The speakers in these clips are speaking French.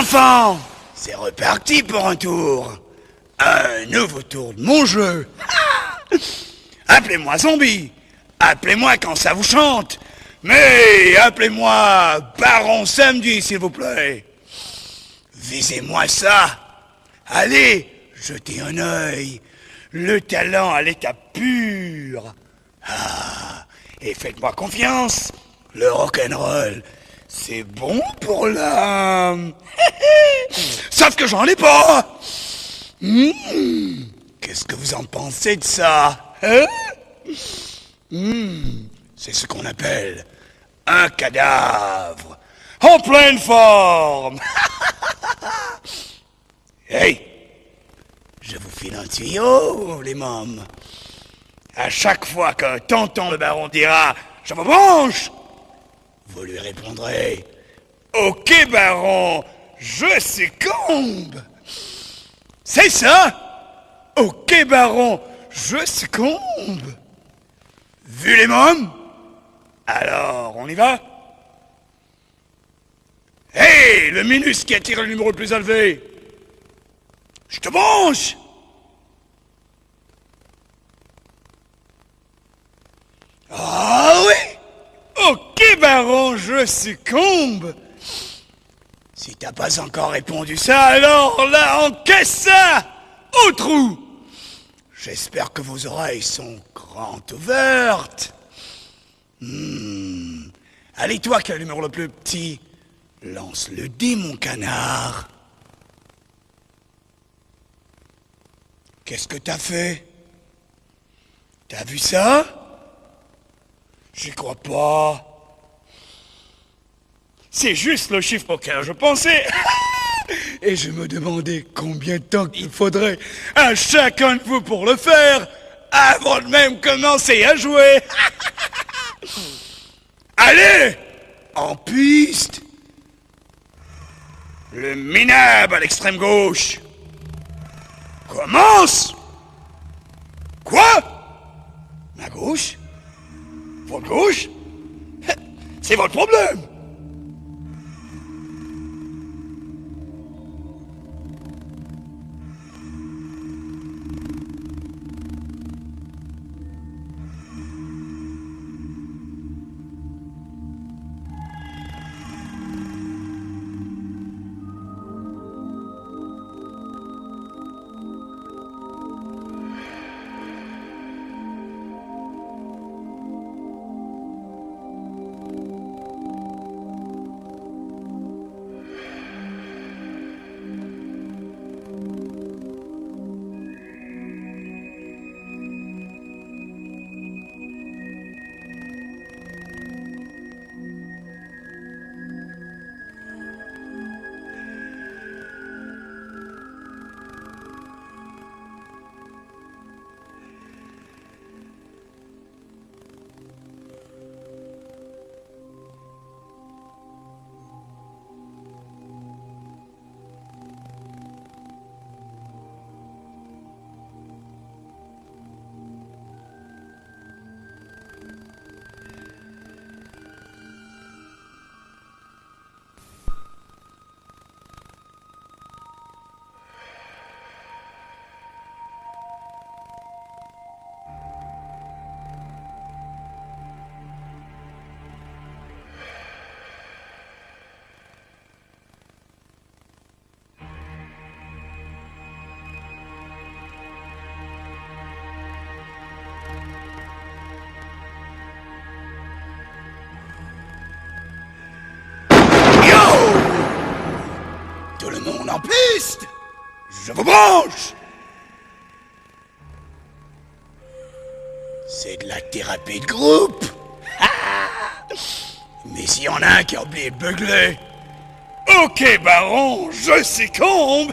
enfants, c'est reparti pour un tour. Un nouveau tour de mon jeu. Appelez-moi zombie. Appelez-moi quand ça vous chante. Mais appelez-moi Baron Samedi, s'il vous plaît. Visez-moi ça. Allez, jetez un œil. Le talent à l'état pur. Ah, et faites-moi confiance. Le rock'n'roll, c'est bon pour l'âme. Sauf que j'en ai pas. Qu'est-ce que vous en pensez de ça, hein? C'est ce qu'on appelle un cadavre en pleine forme. Hey, je vous file un tuyau, les mômes. À chaque fois que tonton le baron dira « Je vous branche », vous lui répondrez « Ok, baron, je succombe ». C'est ça? Ok, baron, je succombe. Vu les mômes? Alors, on y va? Hey, le minus qui attire le numéro le plus élevé. Je te branche. Ah oui? Ok, baron, je succombe. Si t'as pas encore répondu ça, alors là, encaisse ça! Au trou! J'espère que vos oreilles sont grandes ouvertes. Allez, toi qui as le numéro le plus petit, lance le dé, mon canard. Qu'est-ce que t'as fait? T'as vu ça? J'y crois pas. C'est juste le chiffre auquel je pensais. Et je me demandais combien de temps il faudrait à chacun de vous pour le faire, avant de même commencer à jouer. Allez, en piste. Le minable à l'extrême gauche. Commence. Quoi? Ma gauche? Votre gauche? C'est votre problème. Tout le monde en piste! Je vous branche! C'est de la thérapie de groupe! Mais s'il y en a un qui a oublié de beugler... Ok, baron, je succombe!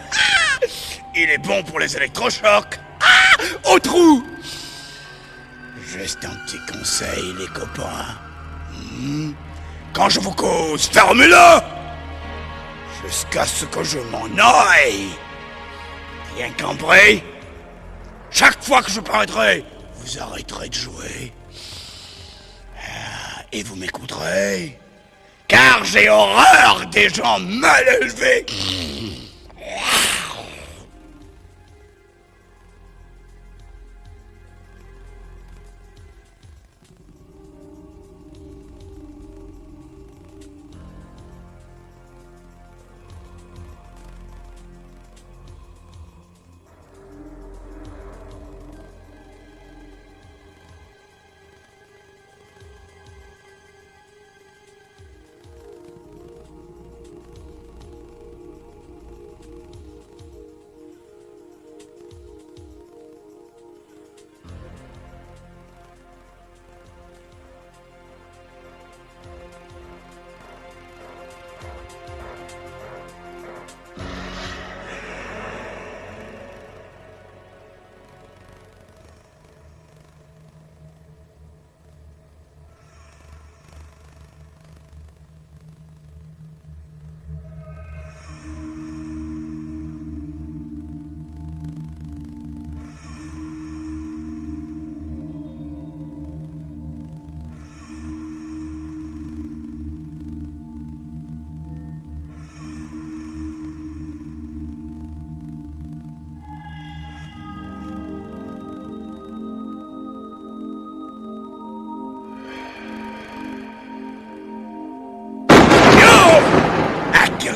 Il est bon pour les électrochocs! Au trou! Juste un petit conseil, les copains. Quand je vous cause, fermez-le! Jusqu'à ce que je m'en aille. Bien compris? Chaque fois que je paraîtrai, vous arrêterez de jouer. Et vous m'écouterez. car j'ai horreur des gens mal élevés.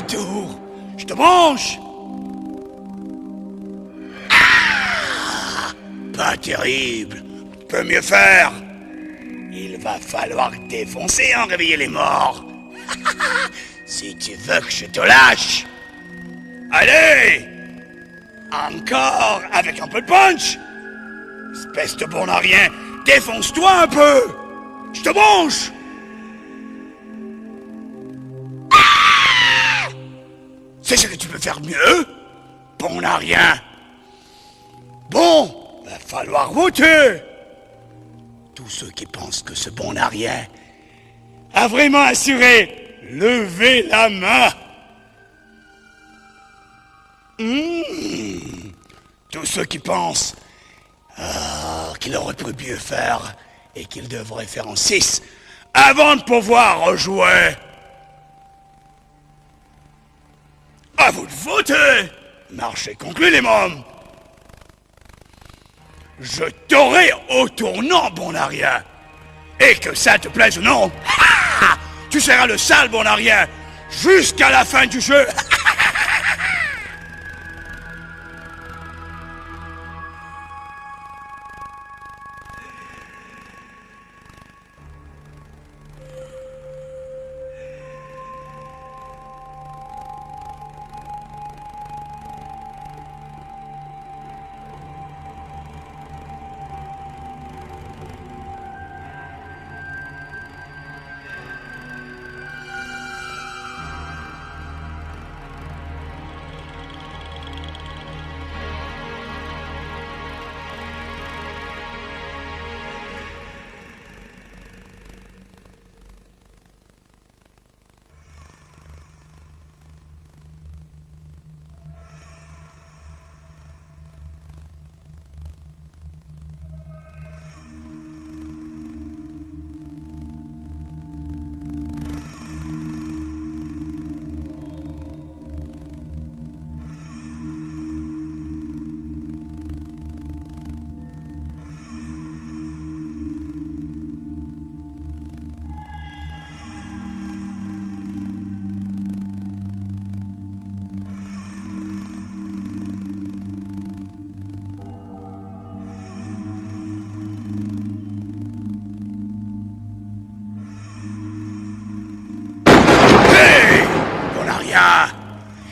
Tour, je te branche. Pas terrible, tu peux mieux faire. Il va falloir défoncer en réveiller les morts. Si tu veux que je te lâche. Allez, encore avec un peu de punch. Espèce de bon à rien, défonce-toi un peu. Je te branche. C'est ce que tu peux faire mieux? Bon à rien. Bon, va falloir voter. Tous ceux qui pensent que ce bon à rien a vraiment assuré, levez la main. Tous ceux qui pensent qu'il aurait pu mieux faire et qu'il devrait faire en 6 avant de pouvoir rejouer. À vous de voter! Marché conclu, les mômes! Je t'aurai au tournant, bon à rien! Et que ça te plaise ou non, tu seras le sale bon à rien jusqu'à la fin du jeu!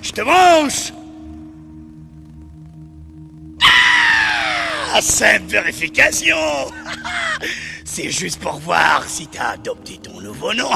Je te mange. Simple vérification. C'est juste pour voir si t'as adopté ton nouveau nom.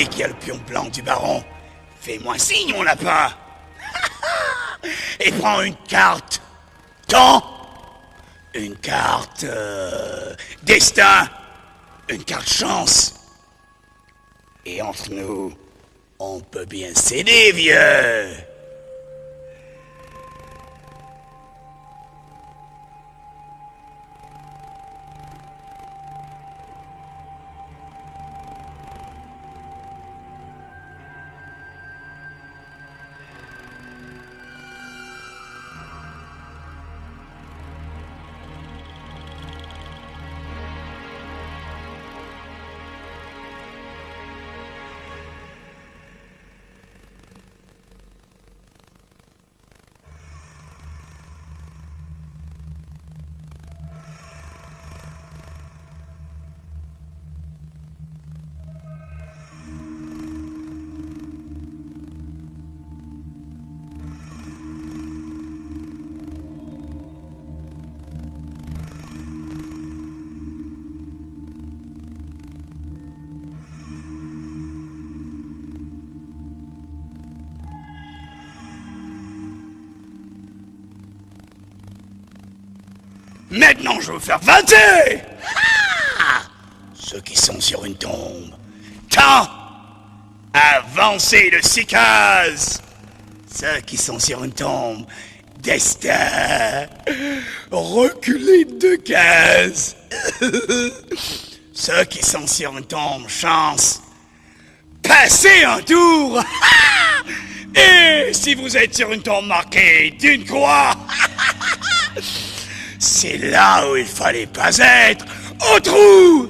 celui qui a le pion blanc du baron, fais-moi signe, mon lapin. Et prends une carte. Temps. Une carte... destin. Une carte chance. Et entre nous, on peut bien s'aider, vieux. Maintenant, je veux faire vanter ceux qui sont sur une tombe. Temps. Avancer de 6 cases. Ceux qui sont sur une tombe. Destin. Reculer de 2 cases. Ceux qui sont sur une tombe. Chance. Passer un tour. Et si vous êtes sur une tombe marquée d'une croix, c'est là où il fallait pas être. Au trou.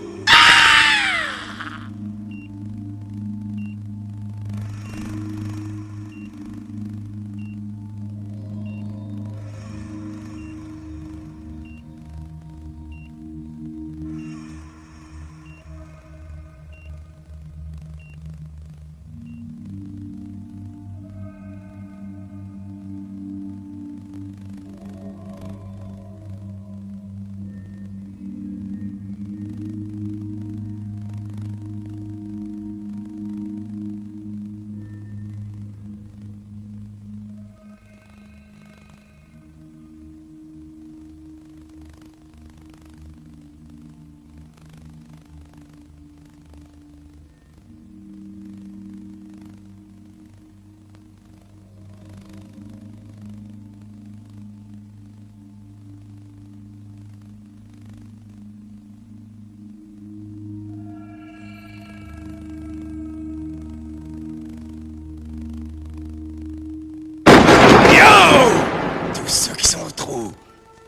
Ceux qui sont au trou,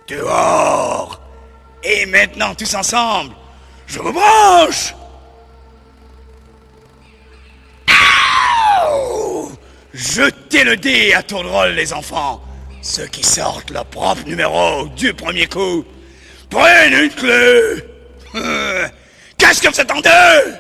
dehors. Et maintenant, tous ensemble, je vous branche. Jetez le dé à tour de rôle, les enfants. Ceux qui sortent leur propre numéro du premier coup prennent une clé. Qu'est-ce que vous attendez?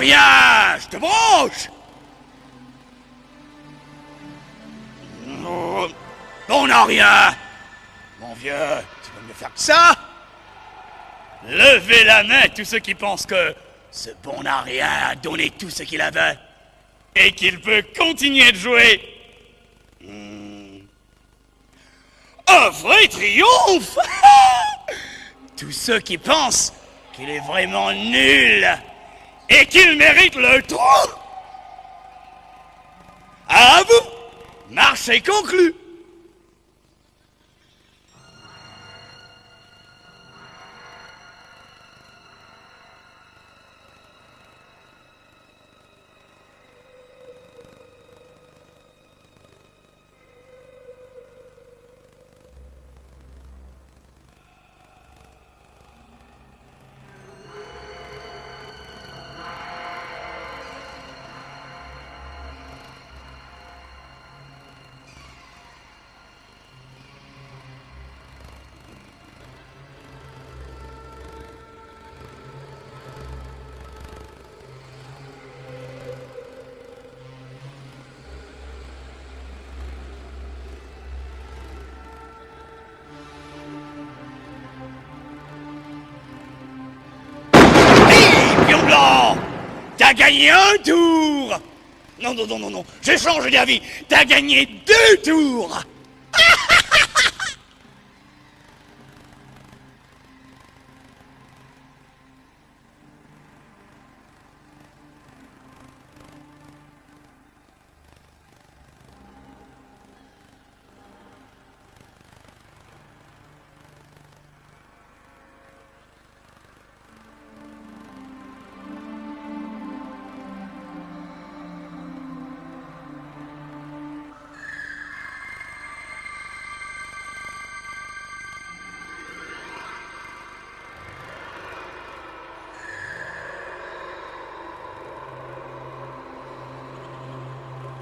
Rien, je te branche. On n'a rien. Mon vieux, tu veux me faire que ça? Levez la main tous ceux qui pensent que ce bon n'a rien a donné tout ce qu'il avait. et qu'il peut continuer de jouer. Un vrai triomphe. Tous ceux qui pensent qu'il est vraiment nul et qu'il mérite le trou. À vous, marché conclu. T'as gagné un tour. Non, non, non, non, non, j'ai changé d'avis. T'as gagné 2 tours.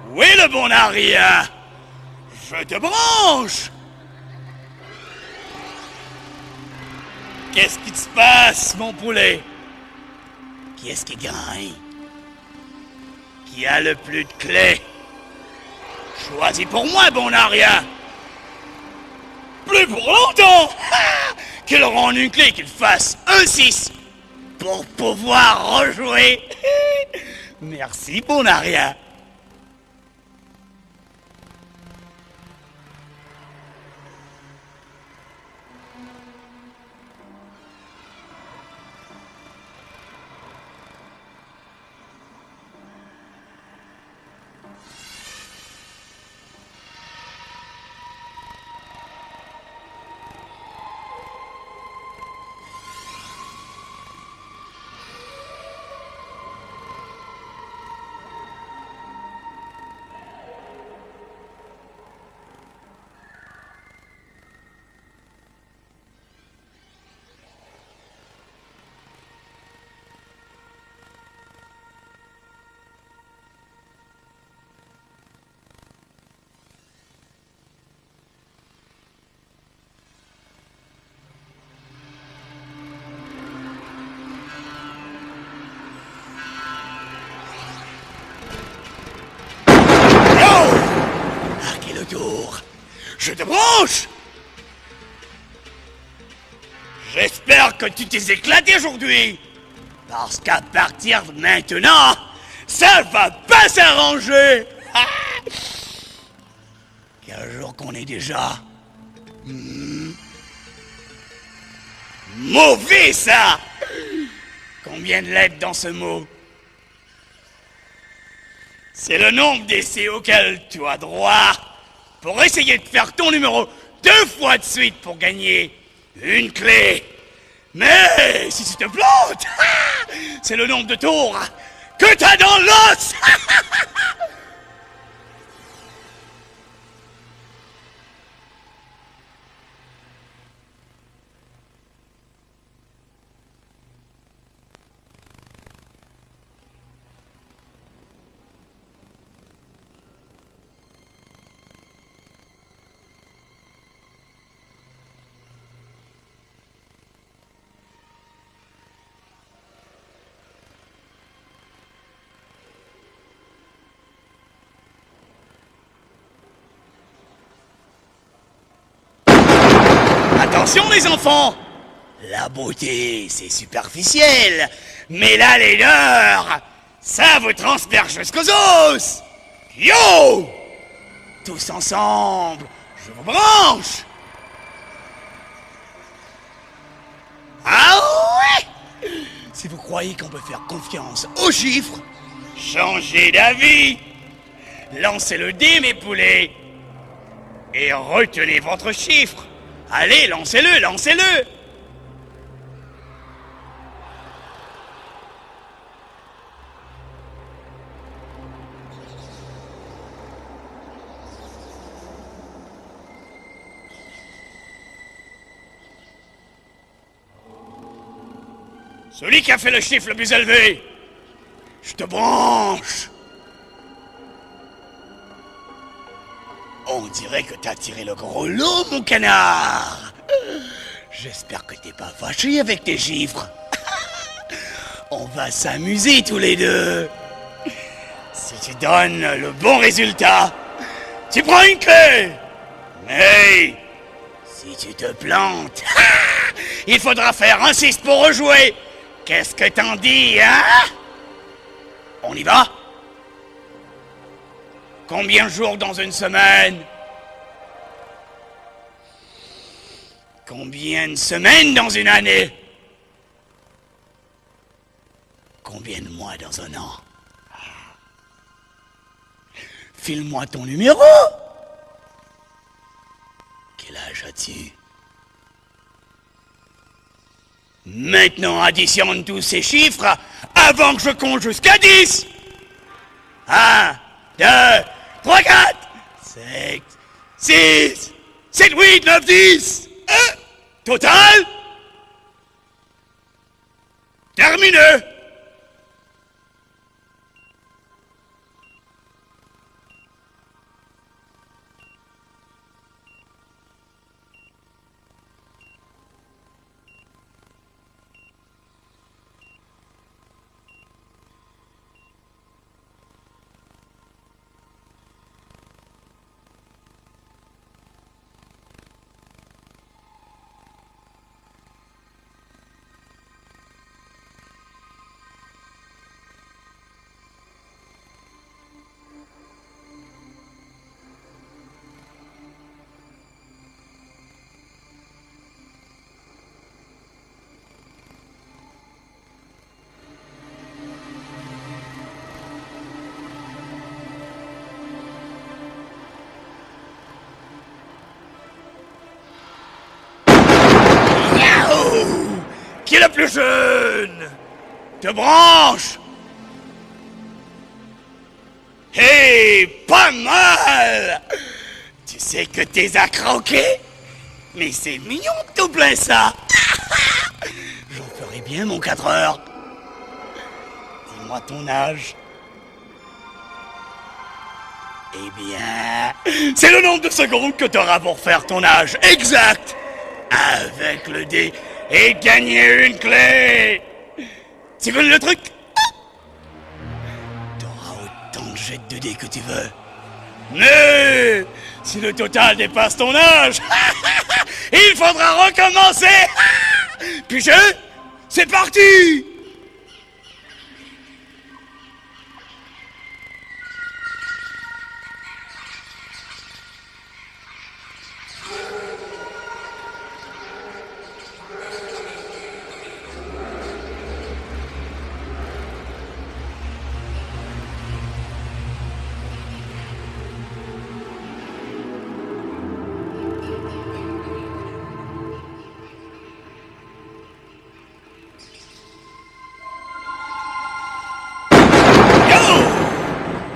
Où est le bon Aria? Je te branche. Qu'est-ce qui se passe, mon poulet? Qui est-ce qui gagne? Qui a le plus de clés? Choisis pour moi, bon Aria. Plus pour longtemps. Qu'il rende une clé, qu'il fasse un 6 pour pouvoir rejouer. Merci, bon Aria. Tour. Je te branche. J'espère que tu t'es éclaté aujourd'hui. Parce qu'à partir de maintenant, ça va pas s'arranger. Quel jour qu'on est déjà. Mauvais ça. Combien de lettres dans ce mot? C'est le nombre d'essais auxquels tu as droit pour essayer de faire ton numéro 2 fois de suite pour gagner une clé. Mais si tu te plantes, c'est le nombre de tours que t'as dans l'os. Attention les enfants! La beauté, c'est superficiel, mais là les leurs, Ça vous transperce jusqu'aux os. Yo! Tous ensemble, je vous branche. Ah ouais! Si vous croyez qu'on peut faire confiance aux chiffres, changez d'avis. Lancez le dé, mes poulets. Et retenez votre chiffre. Allez, lancez-le, lancez-le. Celui qui a fait le chiffre le plus élevé, je te branche. On dirait que t'as tiré le gros lot, mon canard. J'espère que t'es pas fâché avec tes chiffres. On va s'amuser tous les deux. Si tu donnes le bon résultat, tu prends une clé. Mais si tu te plantes, il faudra faire un 6 pour rejouer. Qu'est-ce que t'en dis, hein? On y va? Combien de jours dans une semaine? Combien de semaines dans une année? Combien de mois dans un an? File-moi ton numéro. Quel âge as-tu? Maintenant, additionne tous ces chiffres avant que je compte jusqu'à 10. 1, 2, 3, 4, 5, 6, 7, 8, 9, 10. Total? Terminé. Qui est le plus jeune? Te branche. Hey, pas mal. Tu sais que t'es à croquer? Mais c'est mignon que tout plein ça. J'en ferai bien mon 4 heures. Dis-moi ton âge. Eh bien, c'est le nombre de secondes que t'auras pour faire ton âge exact. Avec le dé et gagner une clé. Tu connais le truc? T'auras autant de jets de dés que tu veux. Mais si le total dépasse ton âge, il faudra recommencer. Puis c'est parti.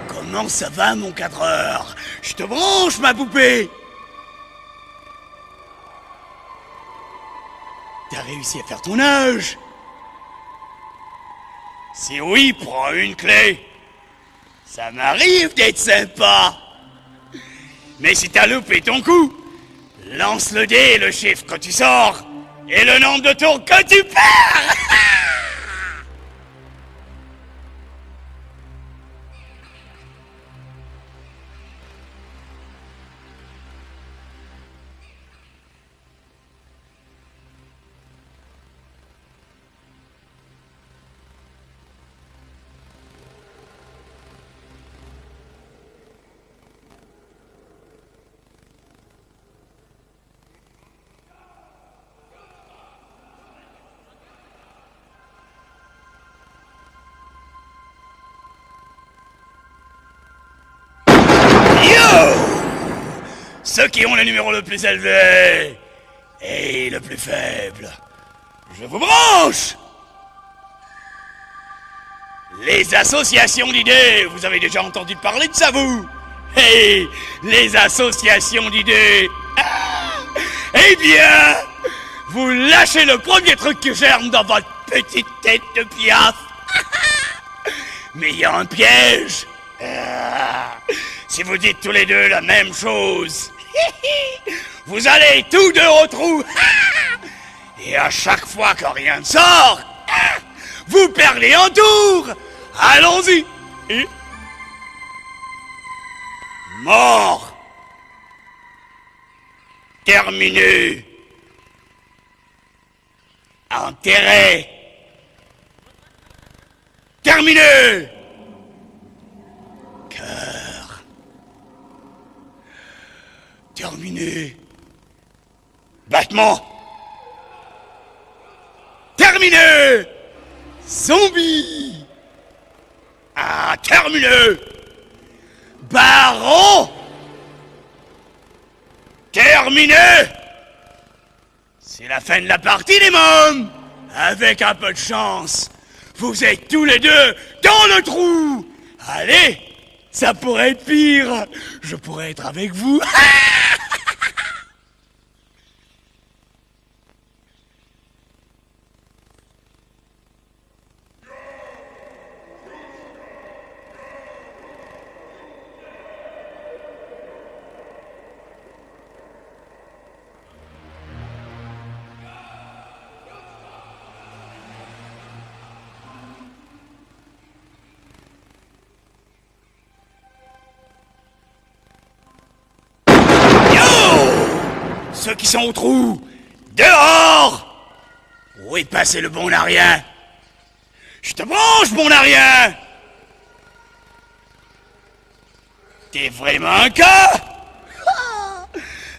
Comment ça va, mon 4 heures? Je te branche, ma poupée. T'as réussi à faire ton âge? Si oui, prends une clé. Ça m'arrive d'être sympa. Mais si t'as loupé ton coup, lance le dé et le chiffre que tu sors, et le nombre de tours que tu perds. ceux qui ont le numéro le plus élevé et le plus faible. Je vous branche! Les associations d'idées, vous avez déjà entendu parler de ça, vous? Hey, les associations d'idées. Eh bien, vous lâchez le premier truc qui germe dans votre petite tête de piaf. Mais il y a un piège. Si vous dites tous les deux la même chose, vous allez tous deux au trou. Et à chaque fois que rien ne sort, vous perdez un tour. Allons-y. Mort. Terminé. Enterré. Terminé. Cœur. Terminé. Battement. Terminé. Zombie. Ah, terminé. Baron. Terminé. C'est la fin de la partie, les mômes. Avec un peu de chance, vous êtes tous les deux dans le trou. Allez, ça pourrait être pire. Je pourrais être avec vous. Ceux qui sont au trou, dehors! Où est passé le bon à rien? Je te branche, bon à rien! T'es vraiment un cas?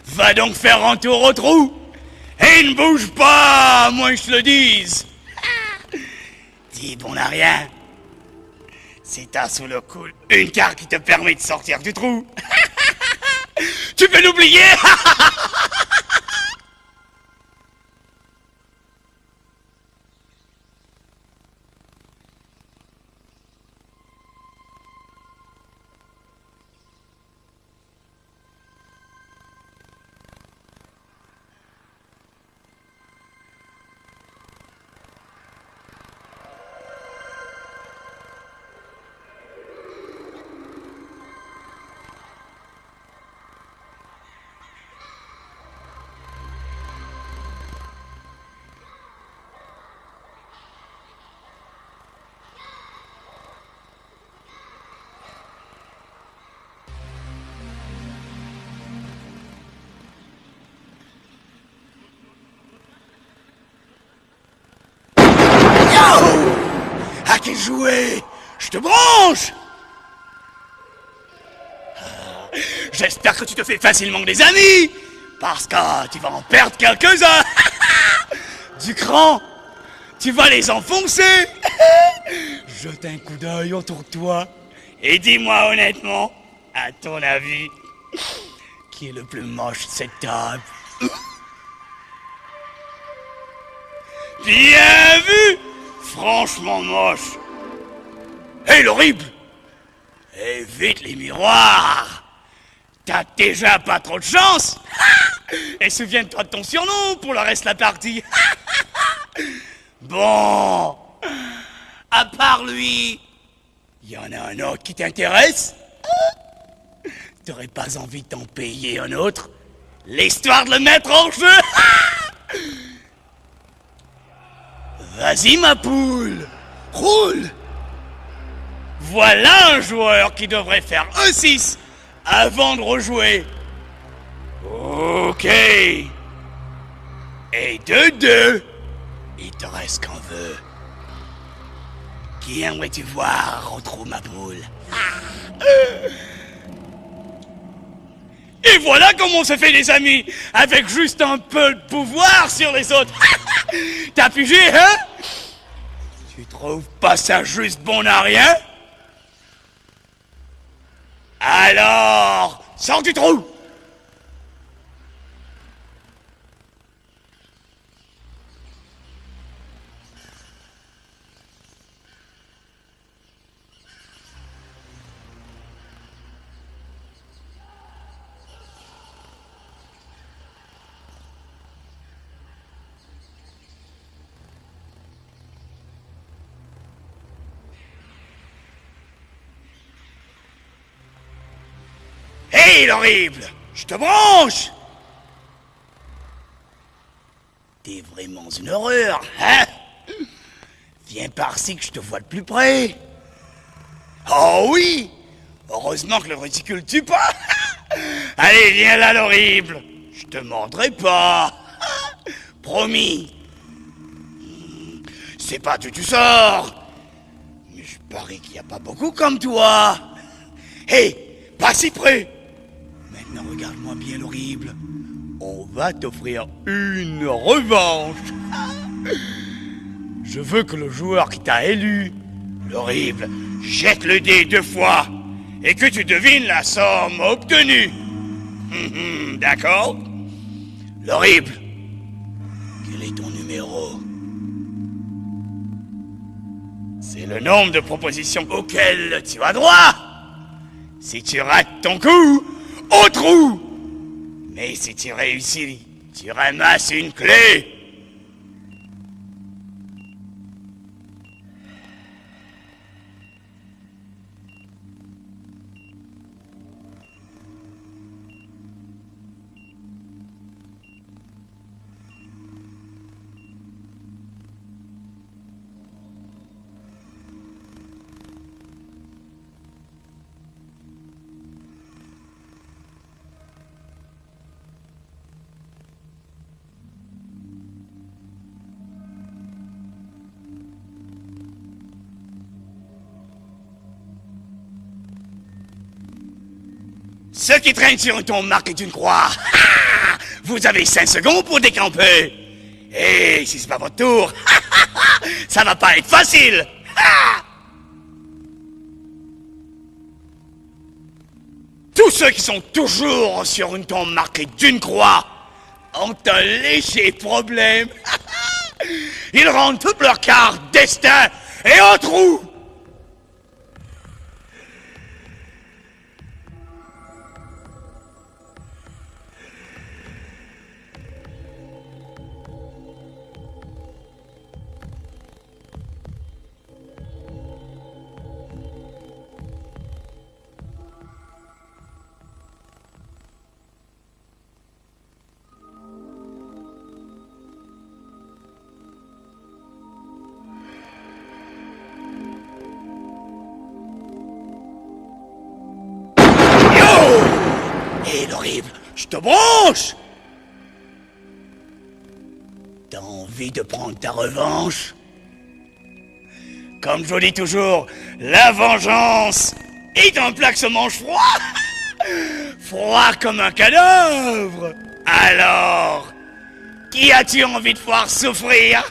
Va donc faire un tour au trou! Et ne bouge pas, à moins que je te le dise! Dis, bon à rien, si t'as sous le coude une carte qui te permet de sortir du trou, tu peux l'oublier! À qui jouer? Je te branche! J'espère que tu te fais facilement des amis, parce que tu vas en perdre quelques-uns. Du cran, tu vas les enfoncer. Jette un coup d'œil autour de toi et dis-moi honnêtement, à ton avis, qui est le plus moche de cette table? Bien vu! Franchement moche. Hé, l'horrible! Et vite les miroirs! T'as déjà pas trop de chance! Et souviens-toi de ton surnom pour le reste de la partie! Bon! À part lui, y en a un autre qui t'intéresse? T'aurais pas envie de t'en payer un autre? L'histoire de le mettre en jeu? Vas-y ma poule, roule! Voilà un joueur qui devrait faire E6 avant de rejouer. Ok. Et de 2, il te reste qu'un vœu. Qui aimerais-tu voir en trou ma poule? Et voilà comment on se fait des amis, avec juste un peu de pouvoir sur les autres. T'as pigé, hein? Tu trouves pas ça juste bon à rien? Alors, sors du trou! Hé, l'horrible! Je te branche! T'es vraiment une horreur, hein? Viens par-ci que je te vois de plus près. Oh oui! Heureusement que le ridicule tue pas! Allez, viens là, l'horrible! Je te mordrai pas! Promis! C'est pas tu sors! Mais je parie qu'il n'y a pas beaucoup comme toi! Hé! Pas si près! Maintenant, regarde-moi bien, l'horrible. On va t'offrir une revanche. Je veux que le joueur qui t'a élu, l'horrible, jette le dé 2 fois et que tu devines la somme obtenue. D'accord? L'horrible, quel est ton numéro? C'est le nombre de propositions auxquelles tu as droit. Si tu rates ton coup, au trou! Mais si tu réussis, tu ramasses une clé. Ceux qui traînent sur une tombe marquée d'une croix, vous avez 5 secondes pour décamper. Et si c'est pas votre tour, ça va pas être facile. Tous ceux qui sont toujours sur une tombe marquée d'une croix ont un léger problème. Ils rendent toutes leurs cartes destin et au trou. Hé, l'horrible, je te branche! T'as envie de prendre ta revanche? Comme je dis toujours, la vengeance est un plat que se mange froid! Froid comme un cadavre! Alors, qui as-tu envie de voir souffrir?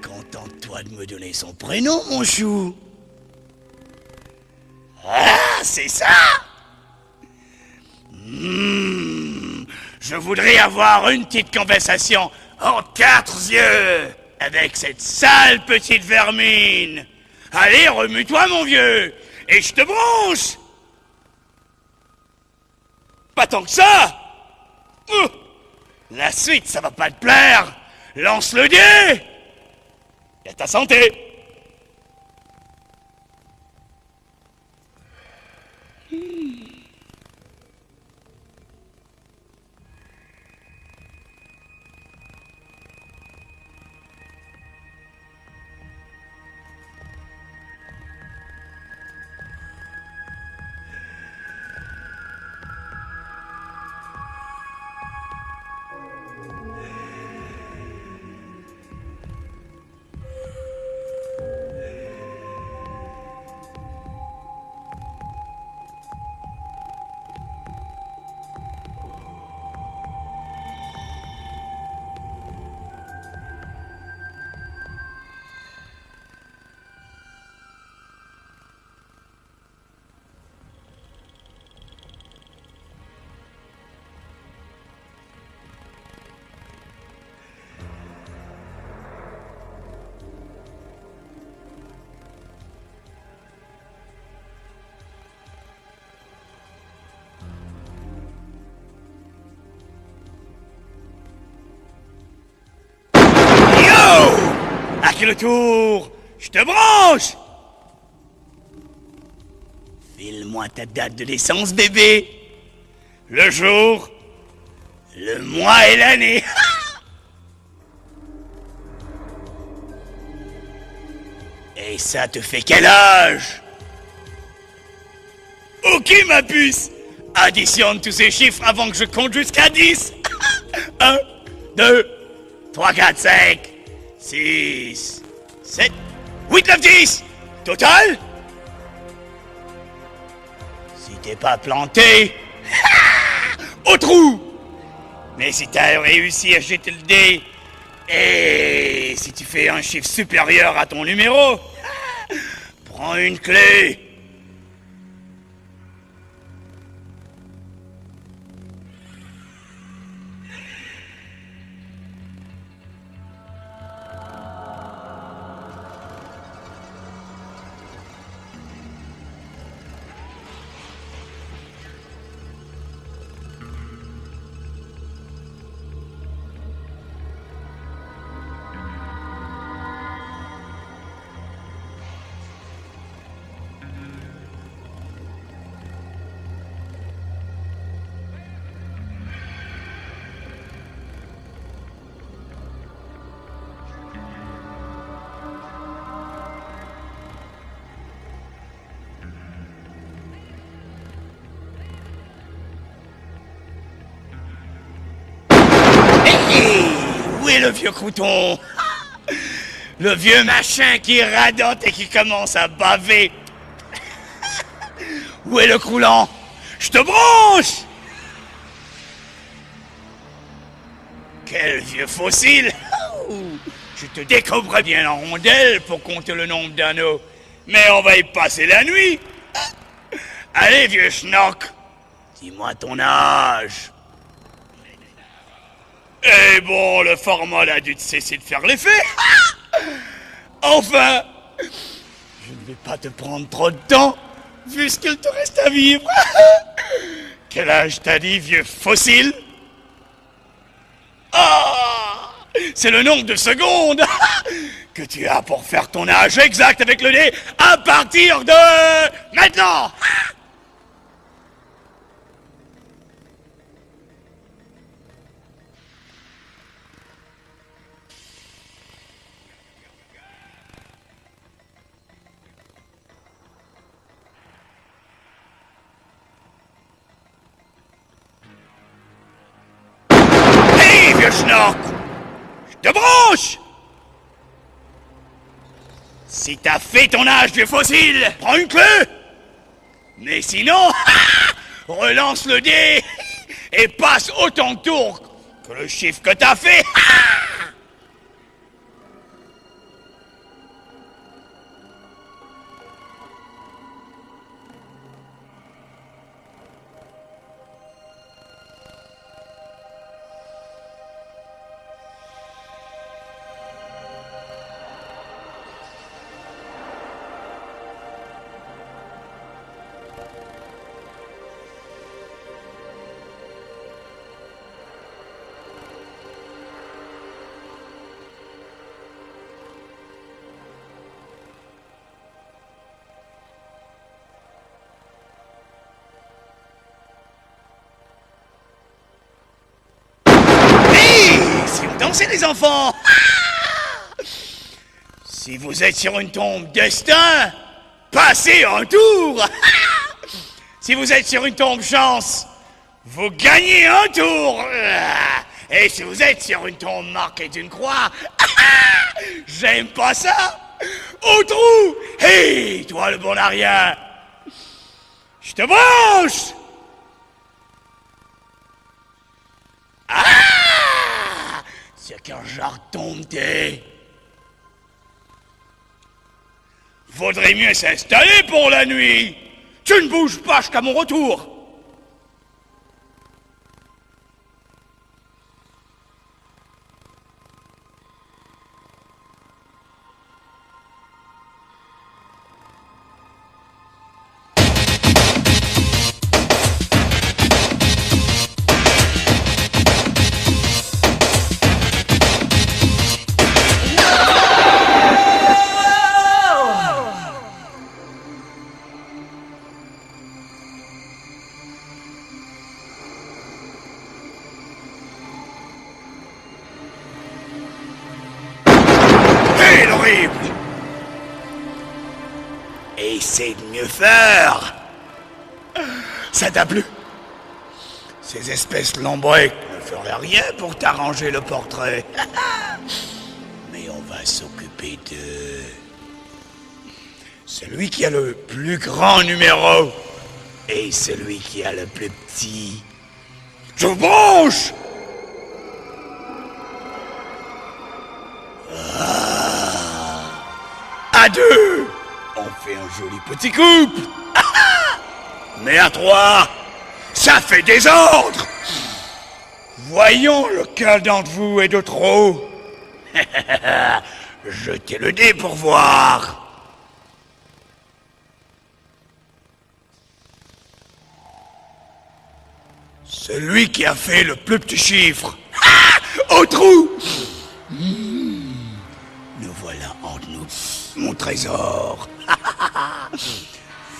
Contente-toi de me donner son prénom, mon chou! Ah, c'est ça! Je voudrais avoir une petite conversation en 4 yeux avec cette sale petite vermine. Allez, remue-toi, mon vieux, et je te branche! Pas tant que ça! La suite, ça va pas te plaire! Lance le dé! Et à ta santé! Le tour, je te branche! File-moi ta date de naissance, bébé. Le jour, le mois et l'année. Et ça te fait quel âge? Ok, ma puce. Additionne tous ces chiffres avant que je compte jusqu'à 10. 1, 2, 3, 4, 5, 6, 7, 8, 9, 10. Total? Si t'es pas planté... au trou! Mais si t'as réussi à jeter le dé... et si tu fais un chiffre supérieur à ton numéro... prends une clé. Où est le vieux crouton? Le vieux machin qui radote et qui commence à baver. Où est le croulant? Je te branche! Quel vieux fossile! Je te découperai bien en rondelles pour compter le nombre d'anneaux. Mais on va y passer la nuit. Allez, vieux schnock, dis-moi ton âge. Eh bon, le formal a dû cesser de faire l'effet. Enfin, je ne vais pas te prendre trop de temps, vu ce qu'il te reste à vivre. Quel âge t'as dit, vieux fossile? Ah, c'est le nombre de secondes que tu as pour faire ton âge exact avec le dé à partir de maintenant. Vieux schnock, je te branche! Si t'as fait ton âge, vieux fossile, prends une clé! Mais sinon, relance le dé et passe autant de tours que le chiffre que t'as fait! Dansez les enfants. Si vous êtes sur une tombe destin, passez un tour. Si vous êtes sur une tombe chance, vous gagnez un tour. Et si vous êtes sur une tombe marquée d'une croix, j'aime pas ça. Au trou. Hé, toi le bon à rien, je te branche. C'est qu'un genre tombe t'es. Vaudrait mieux s'installer pour la nuit. Tu ne bouges pas jusqu'à mon retour. mieux faire. Ça t'a plu? Ces espèces lambreques ne feraient rien pour t'arranger le portrait. Mais on va s'occuper d'eux. Celui qui a le plus grand numéro et celui qui a le plus petit. Je branche! À deux, on fait un joli petit couple. Mais à trois, ça fait désordre. Voyons lequel d'entre vous est de trop. Jetez le dé pour voir. Celui qui a fait le plus petit chiffre. Au trou. Nous voilà entre nous, mon trésor.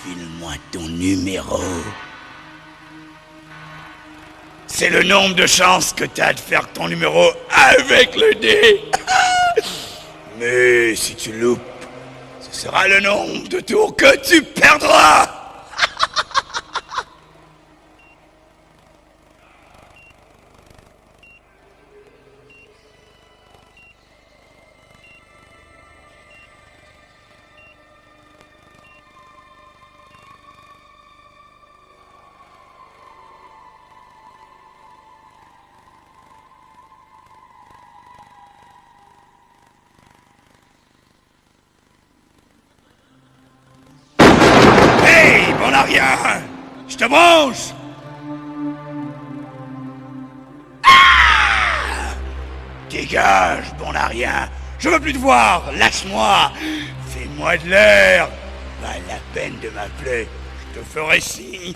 File-moi ton numéro. C'est le nombre de chances que t'as de faire ton numéro avec le dé. Mais si tu loupes, ce sera le nombre de tours que tu perdras. On n'a rien. Je te branche. Dégage, bon n'a rien. Je veux plus te voir. Lâche-moi. Fais-moi de l'air. Pas la peine de m'appeler. Je te ferai signe.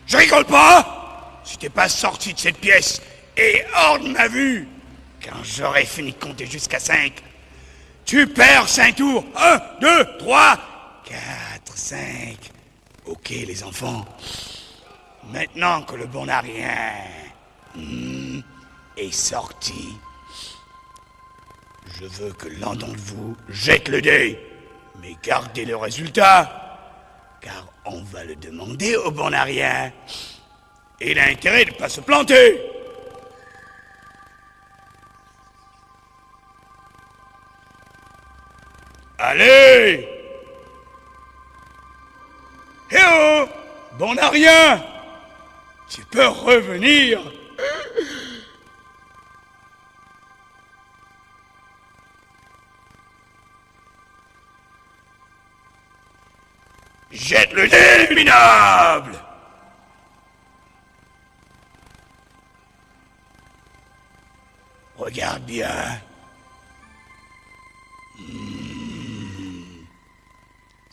Je rigole pas. Si t'es pas sorti de cette pièce et hors de ma vue, quand j'aurai fini de compter jusqu'à 5, tu perds 5 tours. 1, 2, 3, 4, 5. Ok, les enfants. Maintenant que le bon n'a rien est sorti, je veux que l'un d'entre vous jette le dé. Mais gardez le résultat, car on va le demander au bon n'a rien. Et il a intérêt de ne pas se planter. Allez! Eh oh! Bon n'a rien! Tu peux revenir! Jette le dé, minable! Regarde bien.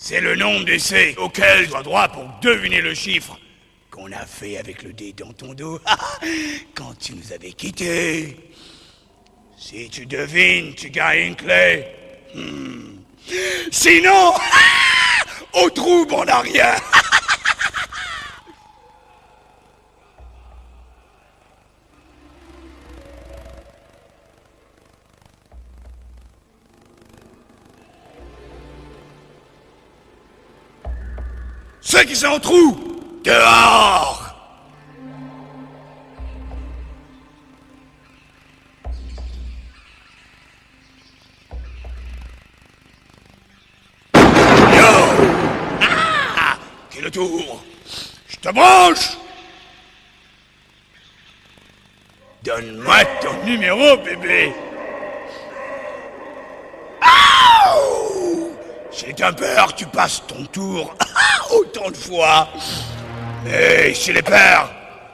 C'est le nombre d'essais auquel tu as droit pour deviner le chiffre qu'on a fait avec le dé dans ton dos quand tu nous avais quittés. Si tu devines, tu gagnes une clé. Sinon, au trou, on n'a rien. Ceux qui sont au trou, dehors! Quel le tour? Je te branche! Donne-moi ton numéro, bébé! J'ai un peur, tu passes ton tour autant de fois. Mais chez les pères,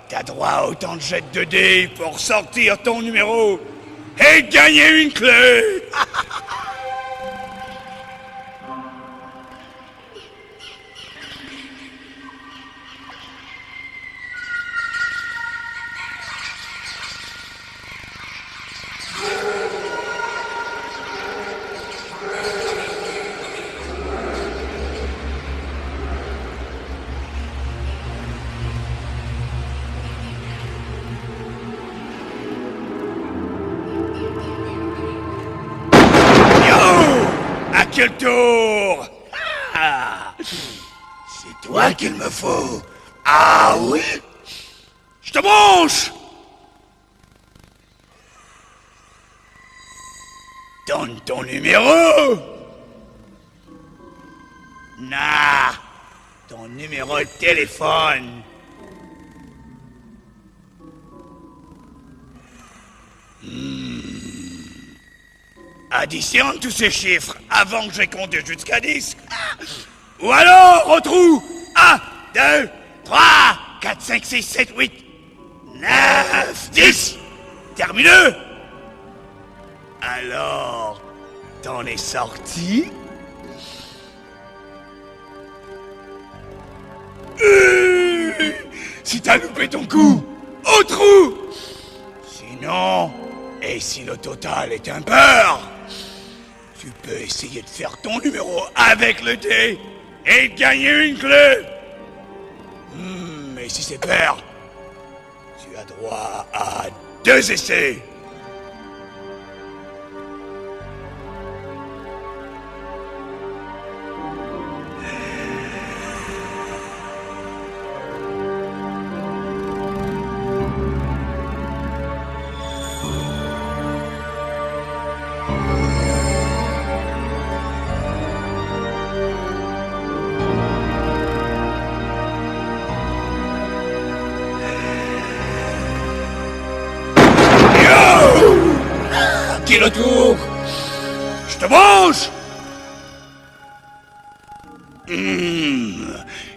t'as droit à autant de jets de dés pour sortir ton numéro et gagner une clé. Quel tour! C'est toi qu'il me faut. Ah oui? Je te branche! Donne ton numéro! Nah! Ton numéro de téléphone! Additionne tous ces chiffres avant que j'ai compté jusqu'à 10. Ou alors, au trou! 1, 2, 3, 4, 5, 6, 7, 8, 9, 10! Termineux! Alors, t'en es sorti? Si t'as loupé ton coup, au trou! Sinon, et si le total est impair, tu peux essayer de faire ton numéro avec le dé et gagner une clé. Mais si c'est pair, tu as droit à 2 essais. Qui le tour? Je te mange!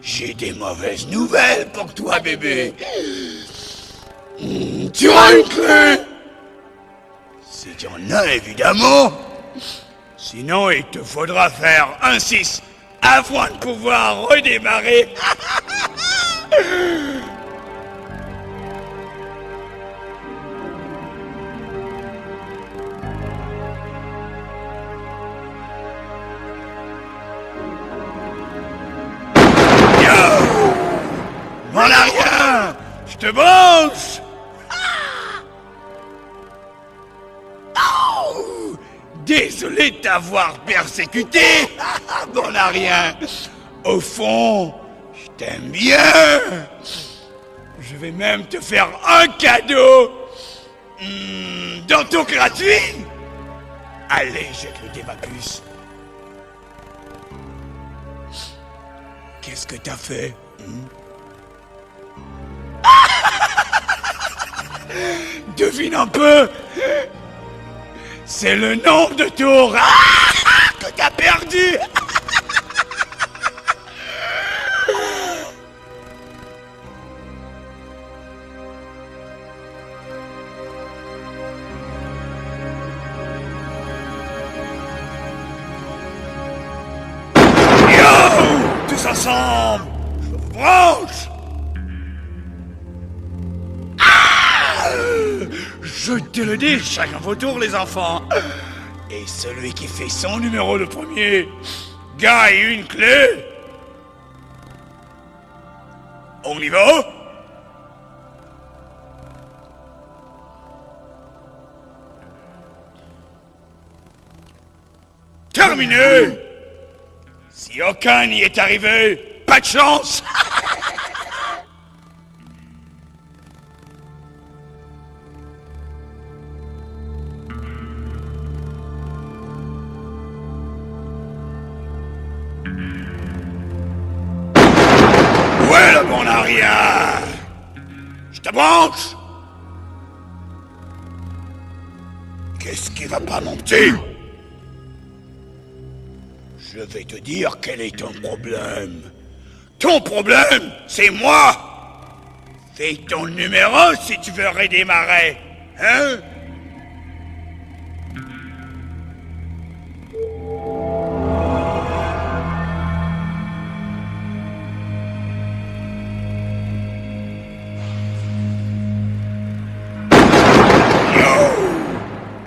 J'ai des mauvaises nouvelles pour toi, bébé. Tu auras une clé! Si tu en as, évidemment. Sinon, il te faudra faire un 6 avant de pouvoir redémarrer. M'en a rien! Je te branche! Oh! Désolé de t'avoir persécuté! M'en a rien! Au fond, je t'aime bien! Je vais même te faire un cadeau! Dans ton gratuit! Allez, jette le dé, ma puce. Qu'est-ce que t'as fait? Devine un peu. C'est le nombre de tours que t'as perdu. Yo, tous ensemble, branche. Jetez le dé, chacun vos tours, les enfants. Et celui qui fait son numéro le premier gagne une clé. On y va? Terminé. Si aucun n'y est arrivé, pas de chance. Ouais, le bon arrière. Je te branche. Qu'est-ce qui va pas monter? Je vais te dire quel est ton problème. Ton problème, c'est moi. Fais ton numéro si tu veux redémarrer. Hein?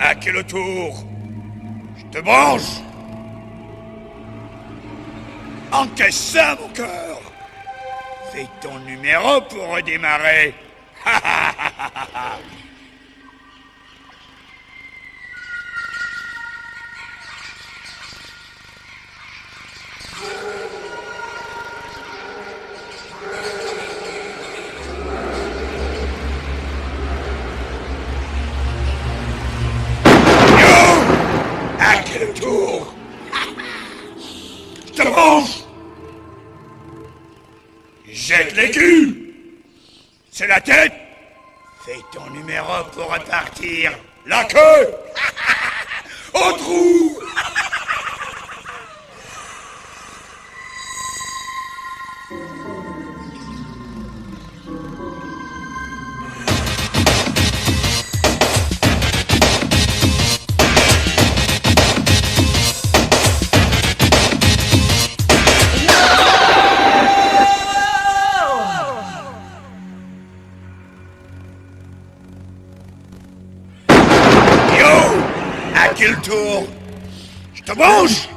À quel tour? Je te branche. Encaisse ça, mon cœur. Fais ton numéro pour redémarrer. Jette l'écu. C'est la tête. Fais ton numéro pour repartir. La queue. Au trou. Quel tour? Je te mange!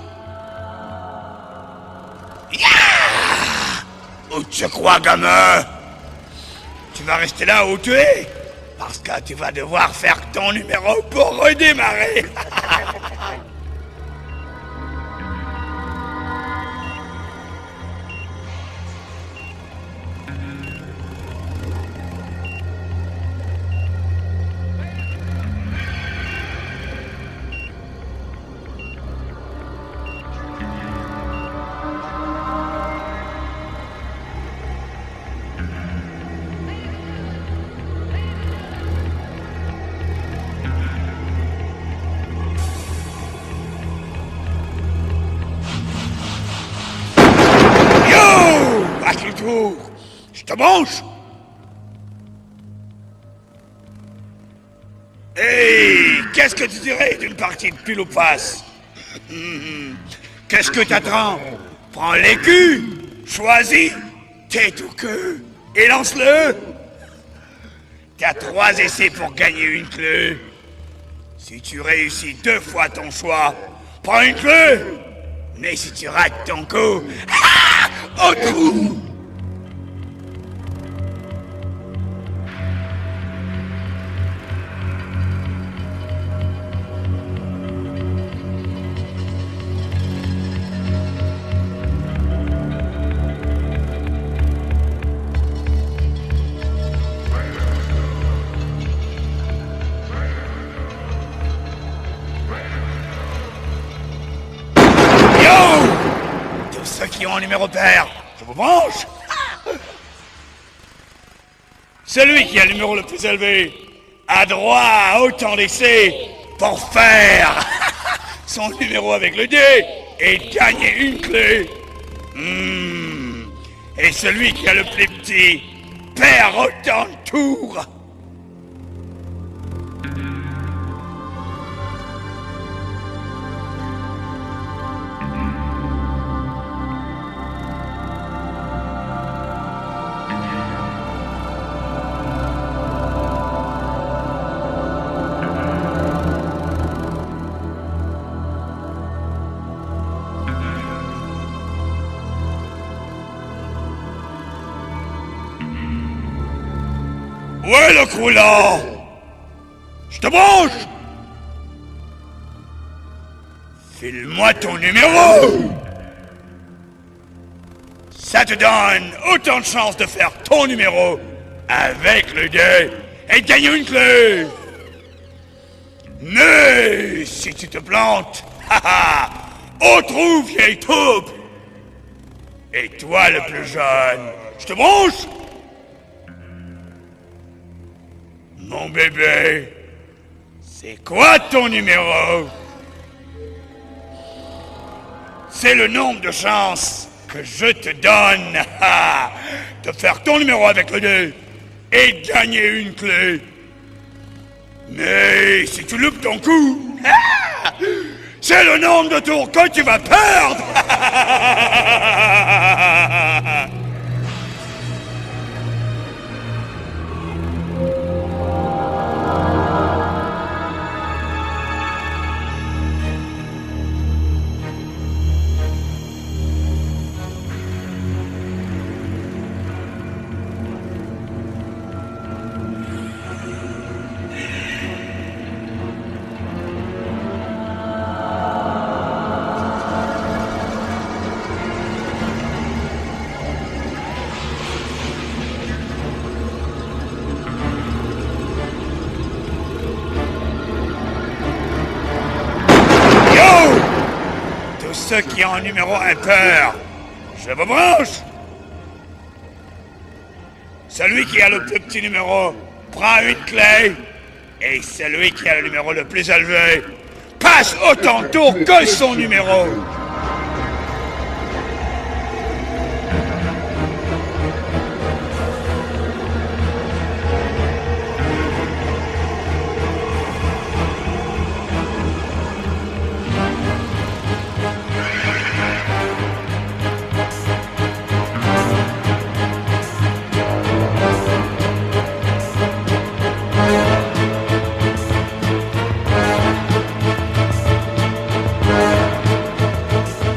Où tu crois, gamin? Tu vas rester là où tu es? Parce que tu vas devoir faire ton numéro pour redémarrer! Je te mange! Hey, qu'est-ce que tu dirais d'une partie de pile ou face? Qu'est-ce que t'attends? Prends l'écu, choisis, tête ou queue, et lance-le! T'as 3 essais pour gagner une clé. Si tu réussis 2 fois ton choix, prends une clé! Mais si tu rates ton coup, au trou! Ceux qui ont un numéro pair, je vous branche. Celui qui a le numéro le plus élevé a droit à autant d'essais pour faire son numéro avec le dé et gagner une clé. Et celui qui a le plus petit perd autant de tours. Où est le croulant? Je te mange! File-moi ton numéro! Ça te donne autant de chances de faire ton numéro avec le dé et de gagner une clé! Mais si tu te plantes, au trou, vieille taupe! Et toi le plus jeune, je te branche? Mon bébé, c'est quoi ton numéro? C'est le nombre de chances que je te donne de faire ton numéro avec le dé et de gagner une clé. Mais si tu loupes ton coup, c'est le nombre de tours que tu vas perdre. Ceux qui ont un numéro impair, je vous branche. Celui qui a le plus petit numéro prend une clé. Et celui qui a le numéro le plus élevé passe autant de tours que son numéro.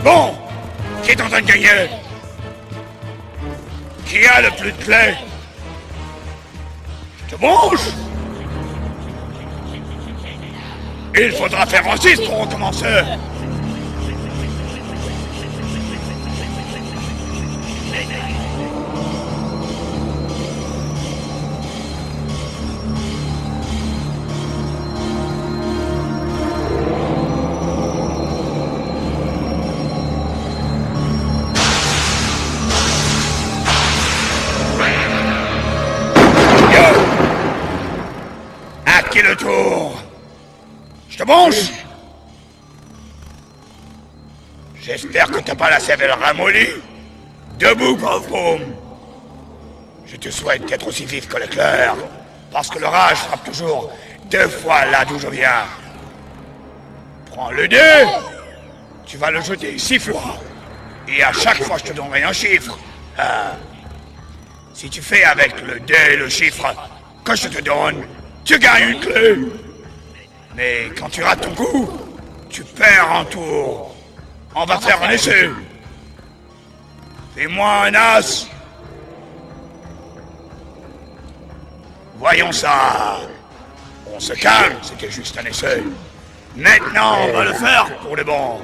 Bon, qui est en train de gagner? Qui a le plus de clés? Je te mange. Il faudra faire un 6 pour recommencer. À qui le tour? Je te mange. J'espère que t'as pas la cervelle ramollie. Debout, pauvre paume. Je te souhaite d'être aussi vif que l'éclair, parce que l'orage frappe toujours 2 fois là d'où je viens. Prends le dé. Tu vas le jeter 6 fois. Et à chaque fois, je te donnerai un chiffre. Si tu fais avec le dé et le chiffre que je te donne, tu gagnes une clé. Mais quand tu rates ton coup, tu perds un tour. On va faire un essai. Fais-moi un as. Voyons ça. On se calme, c'était juste un essai. Maintenant, on va le faire pour le bon.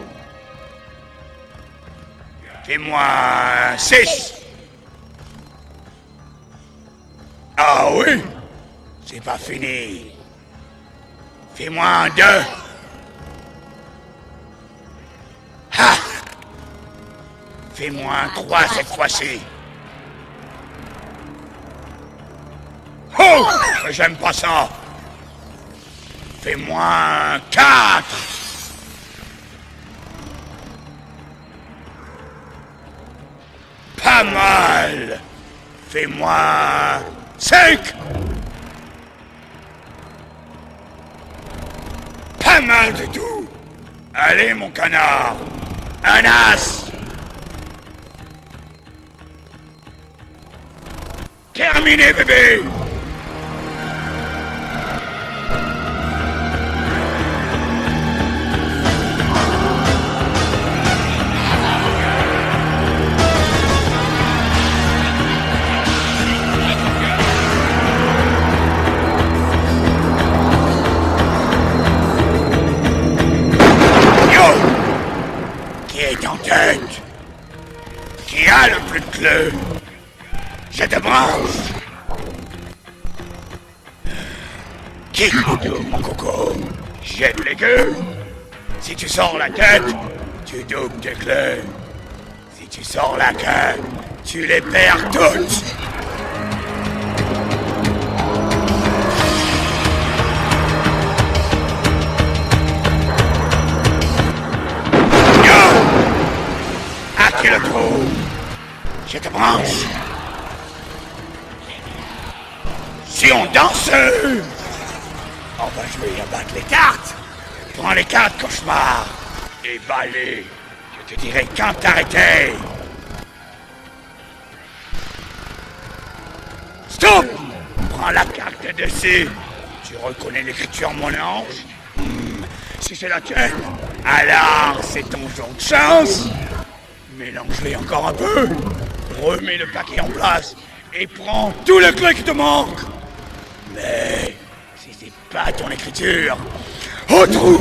Fais-moi un 6. Ah oui, c'est pas fini. Fais-moi un 2. Ha! Fais-moi un 3 cette fois-ci. Oh! J'aime pas ça. Fais-moi un 4. Pas mal. Fais-moi 5. Pas mal du tout. Allez, mon canard. Un as. Terminé, bébé. En tête. Qui a le plus de clés? Je te branche. Qui mon coco? Jette les gueux. Si tu sors la tête, tu doubles tes clés. Si tu sors la queue, tu les perds toutes. Qui le trouve? Je te branche. Si on danse, on va jouer à battre les cartes. Prends les cartes, cauchemar. Et balai. Je te dirai quand t'arrêter. Stop! Prends la carte dessus. Tu reconnais l'écriture, mon ange? Si c'est la tienne, alors c'est ton jour de chance. Mélange-les encore un peu, remets le paquet en place et prends tout le clé qui te manque. Mais si c'est pas ton écriture, au trou.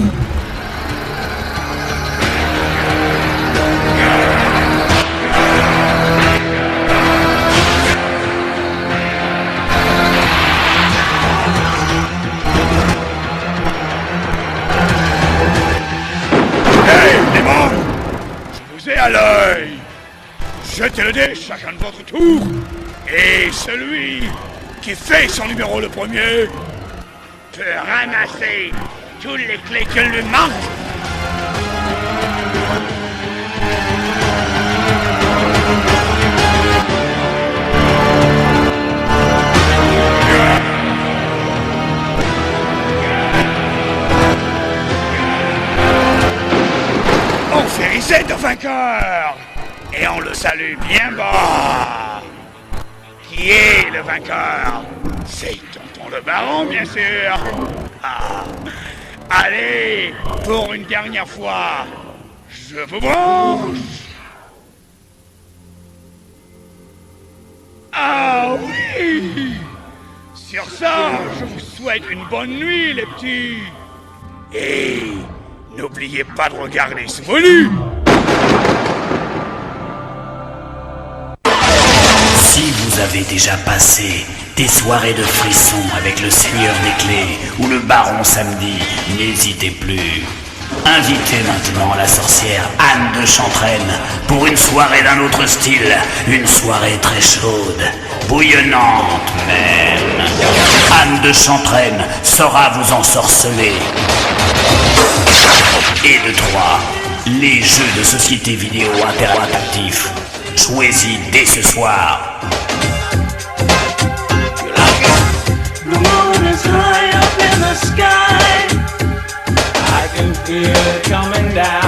Hey, démon! À l'œil. Jetez le dé, chacun de votre tour. Et celui qui fait son numéro le premier peut ramasser toutes les clés qui lui manquent. On fait reset au vainqueur et on le salue bien bas. Qui est le vainqueur? C'est Tonton le Baron, bien sûr. Ah. Allez, pour une dernière fois, je vous branche. Ah oui! Sur ça, je vous souhaite une bonne nuit, les petits. Et n'oubliez pas de regarder ce menu. Si vous avez déjà passé des soirées de frissons avec le Seigneur des Clés ou le Baron samedi, n'hésitez plus. Invitez maintenant la sorcière Anne de Chantraine pour une soirée d'un autre style, une soirée très chaude, bouillonnante même. Anne de Chantraine saura vous ensorceler. Et de 3, les jeux de société vidéo interactifs. Jouez-y dès ce soir. The moon is high up in the sky. I can feel it coming down.